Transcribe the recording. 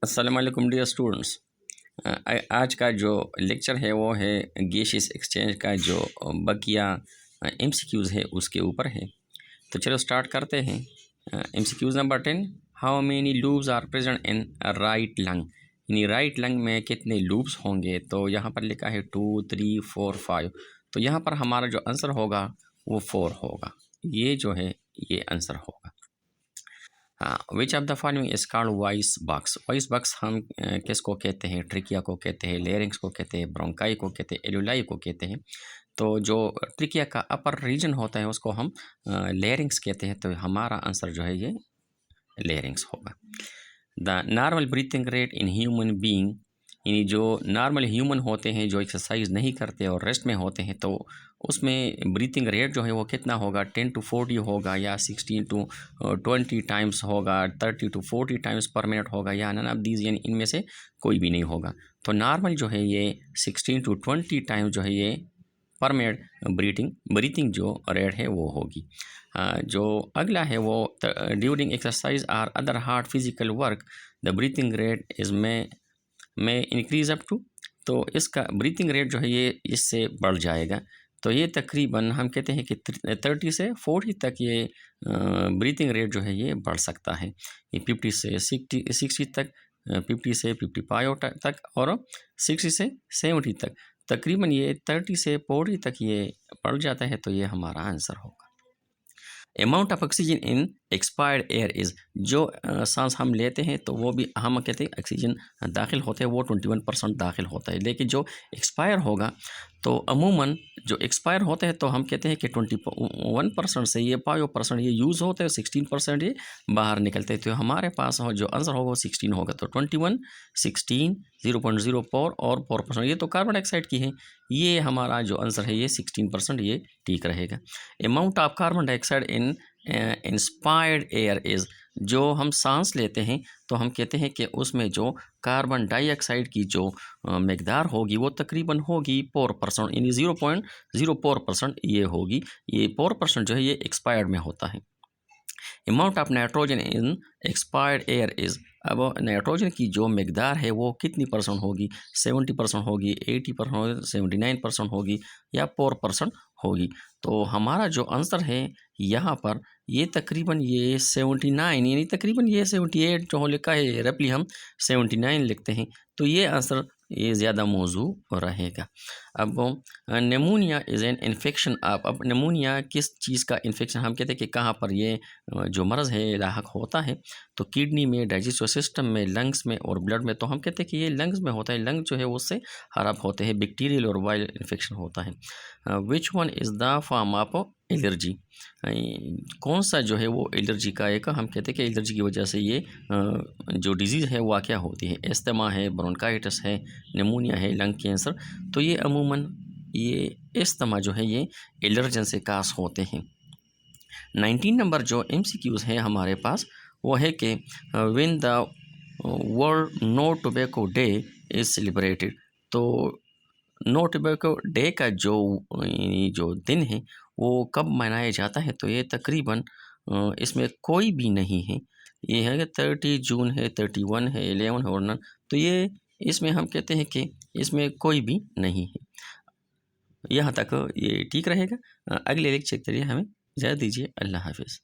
अस्सलाम वालेकुम dear students. आज का जो लेक्चर है वो है गैसियस एक्सचेंज का जो बकिया एमसीक्यूज़ है उसके ऊपर है। तो चलो स्टार्ट करते हैं। MCQs number 10, how many loops are present in right lung, यानी राइट लंग में कितने लूप्स होंगे। तो यहाँ पर लिखा है 2 3 4 5। तो यहाँ पर हमारा जो आंसर होगा वो 4 होगा। ये जो है ये आंसर होगा। Which of the following is called voice box. Voice box हम किसको कहते हैं? ट्रिकिया को कहते हैं, लेरिंग्स को कहते हैं, ब्रोंकाई को कहते हैं, एलुलाई को कहते हैं। तो जो ट्रिकिया का अपर रीजन होता है उसको हम लेरिंग्स कहते हैं। तो हमारा आंसर जो है ये लेरिंग्स होगा। The normal breathing rate in human being, यानी जो नॉर्मल ह्यूमन होते हैं जो एक्सरसाइज नहीं करते और रेस्ट में होते हैं, तो उसमें ब्रीथिंग रेट जो है वो कितना होगा? 10 to 40 होगा, या 16 to 20 टाइम्स होगा, 30 to 40 टाइम्स पर मिनट होगा, या नन ऑफ दीज, यानी इनमें से कोई भी नहीं होगा। तो नॉर्मल जो है ये 16 to 20 टाइम्स जो है ये पर मिनट ब्रीथिंग जो रेट है वो होगी। जो अगला है वो ड्यूरिंग एक्सरसाइज और other hard physical work the breathing rate is में इंक्रीज अप टू। तो इसका ब्रीथिंग रेट जो है ये इससे बढ़ जाएगा। तो ये तकरीबन हम कहते हैं कि 30 से 40 तक ये ब्रीथिंग रेट जो है ये बढ़ सकता है। ये 50 से 60 तक, 50 से 55 तक, और 60 से 70 तक। तकरीबन ये 30 से 40 तक ये बढ़ जाता है। तो ये हमारा आंसर होगा। Amount of oxygen in expired air is, जो सांस हम लेते हैं तो वो भी हम कहते हैं ऑक्सीजन दाखिल होते हैं वो 21% दाखिल होता है, लेकिन जो एक्सपायर होगा तो अमूमन जो एक्सपायर होते हैं तो हम कहते हैं कि 21% से ये 5% ये यूज़ होते हैं, 16% ये बाहर निकलते हैं। तो हमारे पास जो आंसर होगा वो 16 होगा। तो 21, 16, 0.04 और 4%, ये तो कार्बन डाइऑक्साइड की है। ये हमारा जो आंसर है ये 16% ये ठीक रहेगा। Amount of carbon dioxide in inspired air is, जो हम सांस लेते हैं तो हम कहते हैं कि उसमें जो कार्बन डाइऑक्साइड की जो मकदार होगी वो तकरीबन होगी 4%, यानी 0.04% ये होगी। ये 4% जो है ये एक्सपायर्ड में होता है। Amount of nitrogen in expired air is, अब नाइट्रोजन की जो मकदार है वो कितनी परसेंट होगी? 70% होगी, 80% होगी, 79% होगी, या 4% होगी। तो हमारा जो आंसर है यहाँ पर ये तकरीबन ये 79, यानी तकरीबन ये 78 जो लिखा है, रफली हम 79 लिखते हैं। तो ये आंसर ये ज़्यादा मौजू रहेगा। अब pneumonia is an infection of, अब निमोनिया किस चीज़ का इन्फेक्शन? हम कहते हैं कि कहाँ पर ये जो मर्ज़ है लाहक होता है। तो किडनी में, डाइजेस्टिव सिस्टम में, लंग्स में और ब्लड में। तो हम कहते हैं कि ये लंग्स में होता है। लंग जो है उससे खराब होते हैं, बैक्टीरियल और वायरल इन्फेक्शन होता है। Which one is the form of allergy, कौन सा जो है वो एलर्जी का एक, हम कहते हैं कि एलर्जी की वजह से ये जो डिजीज़ है वो क्या होती है? एस्थमा है, ब्रोंकाइटिस है, निमोनिया है, लंग कैंसर। तो ये अमूमन ये एस्थमा जो है ये एलर्जन से कास होते हैं। 19 नंबर जो MCQs है हमारे पास वो है कि when the world no tobacco day is celebrated. तो नो टोबैको डे का जो दिन है वो कब मनाया जाता है? तो ये तकरीबन इसमें कोई भी नहीं है। ये है कि 30 जून है, 31 है, 11 है और नन। तो ये इसमें हम कहते हैं कि इसमें कोई भी नहीं है। यहाँ तक ये ठीक रहेगा। अगले लेक्चर के लिए हमें इजाज़त दीजिए। अल्लाह हाफिज़।